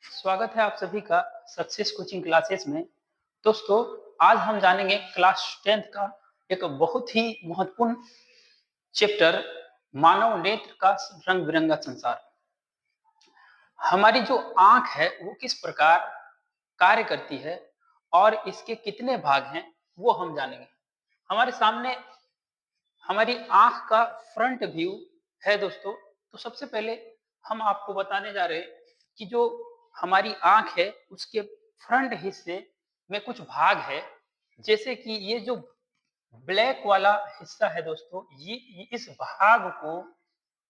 स्वागत है आप सभी का सक्सेस कोचिंग क्लासेस में। दोस्तों, आज हम जानेंगे क्लास 10th का एक बहुत ही महत्वपूर्ण चैप्टर मानव नेत्र का रंग बिरंगा संसार। हमारी जो आंख है वो किस प्रकार कार्य करती है और इसके कितने भाग हैं वो हम जानेंगे। हमारे सामने हमारी आंख का फ्रंट व्यू है दोस्तों। तो सबसे पहले हम आपको बताने जा रहे हैं कि जो हमारी आंख है उसके फ्रंट हिस्से में कुछ भाग है। जैसे कि ये जो ब्लैक वाला हिस्सा है दोस्तों, ये इस भाग को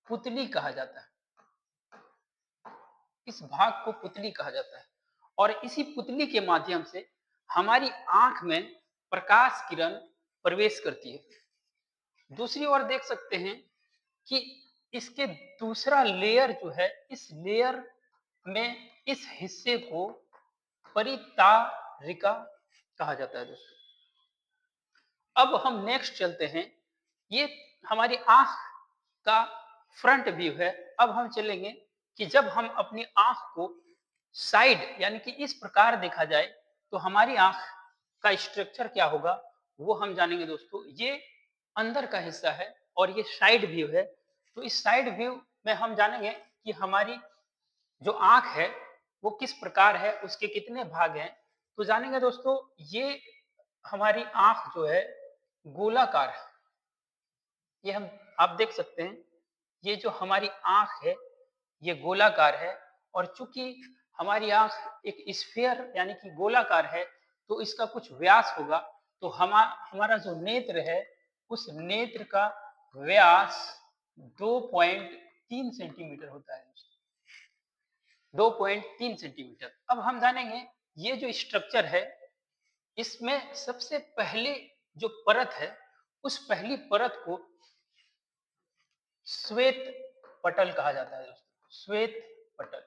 पुतली कहा जाता है। इस भाग को पुतली कहा जाता है और इसी पुतली के माध्यम से हमारी आंख में प्रकाश किरण प्रवेश करती है। दूसरी ओर देख सकते हैं कि इसके दूसरा लेयर जो है, इस लेयर में इस हिस्से को परितारिका कहा जाता है दोस्तों। अब हम नेक्स्ट चलते हैं। ये हमारी आंख का फ्रंट व्यू है। अब हम चलेंगे कि जब हम अपनी आंख को साइड यानी कि इस प्रकार देखा जाए तो हमारी आंख का स्ट्रक्चर क्या होगा वो हम जानेंगे दोस्तों। ये अंदर का हिस्सा है और ये साइड व्यू है। तो इस साइड व्यू में हम जानेंगे कि हमारी जो आंख है वो किस प्रकार है, उसके कितने भाग हैं। तो जानेंगे दोस्तों। ये हमारी आंख जो है गोलाकार है। ये हम आप देख सकते हैं, ये जो हमारी आंख है ये गोलाकार है और चूंकि हमारी आंख एक स्फीयर यानी कि गोलाकार है तो इसका कुछ व्यास होगा। तो हमारा जो नेत्र है उस नेत्र का व्यास 2.3 सेंटीमीटर होता है। 2.3 सेंटीमीटर। अब हम जानेंगे ये जो स्ट्रक्चर है इसमें सबसे पहले जो परत है उस पहली परत को श्वेत पटल कहा जाता है दोस्तों। श्वेत पटल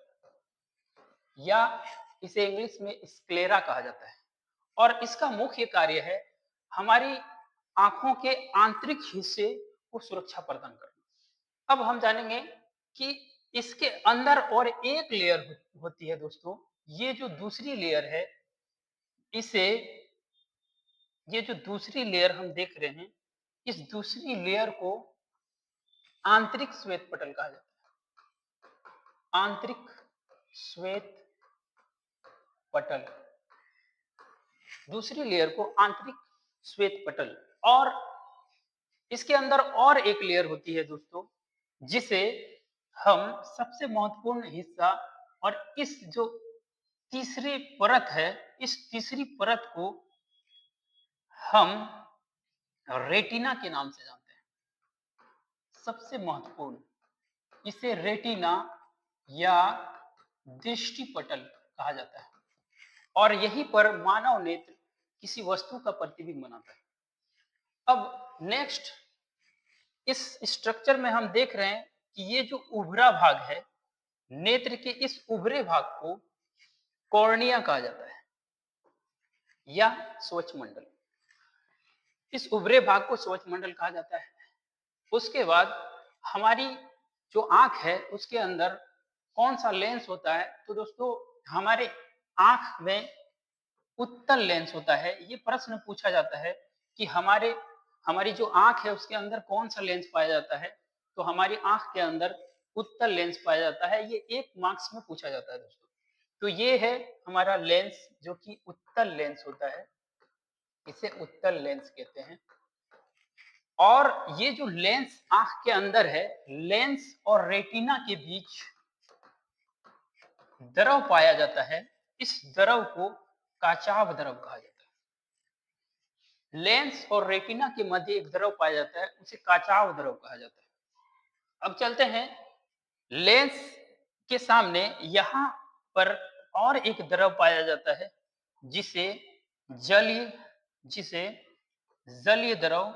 या इसे इंग्लिश में स्क्लेरा कहा जाता है और इसका मुख्य कार्य है हमारी आंखों के आंतरिक हिस्से को सुरक्षा प्रदान करना। अब हम जानेंगे कि इसके अंदर और एक लेयर होती है दोस्तों। ये जो दूसरी लेयर है, इसे ये जो दूसरी लेयर हम देख रहे हैं, इस दूसरी लेयर को आंतरिक श्वेत पटल कहा जाता है। आंतरिक श्वेत पटल, दूसरी लेयर को आंतरिक श्वेत पटल। और इसके अंदर और एक लेयर होती है दोस्तों, जिसे हम सबसे महत्वपूर्ण हिस्सा और इस जो तीसरी परत है, इस तीसरी परत को हम रेटिना के नाम से जानते हैं। सबसे महत्वपूर्ण, इसे रेटिना या दृष्टि पटल कहा जाता है और यहीं पर मानव नेत्र किसी वस्तु का प्रतिबिंब बनाता है। अब नेक्स्ट इस स्ट्रक्चर में हम देख रहे हैं कि ये जो उभरा भाग है नेत्र के, इस उभरे भाग को कॉर्निया कहा जाता है या स्वचमंडल। इस उभरे भाग को स्वचमंडल कहा जाता है। उसके बाद हमारी जो आंख है उसके अंदर कौन सा लेंस होता है? तो दोस्तों हमारे आंख में उत्तल लेंस होता है। ये प्रश्न पूछा जाता है कि हमारी जो आंख है उसके अंदर कौन सा लेंस पाया जाता है? तो हमारी आंख के अंदर उत्तल लेंस पाया जाता है। ये 1 मार्क्स में पूछा जाता है दोस्तों। तो ये है हमारा लेंस जो कि उत्तल लेंस होता है, इसे उत्तल लेंस कहते हैं। और ये जो लेंस आंख के अंदर है, लेंस और रेटिना के बीच द्रव पाया जाता है। इस द्रव को काचाभ द्रव कहा जाता है। लेंस और रेटिना के मध्य एक द्रव पाया जाता है, उसे काचाभ द्रव कहा जाता है। अब चलते हैं लेंस के सामने, यहां पर और एक द्रव पाया जाता है जिसे जलीय जिसे जलीय द्रव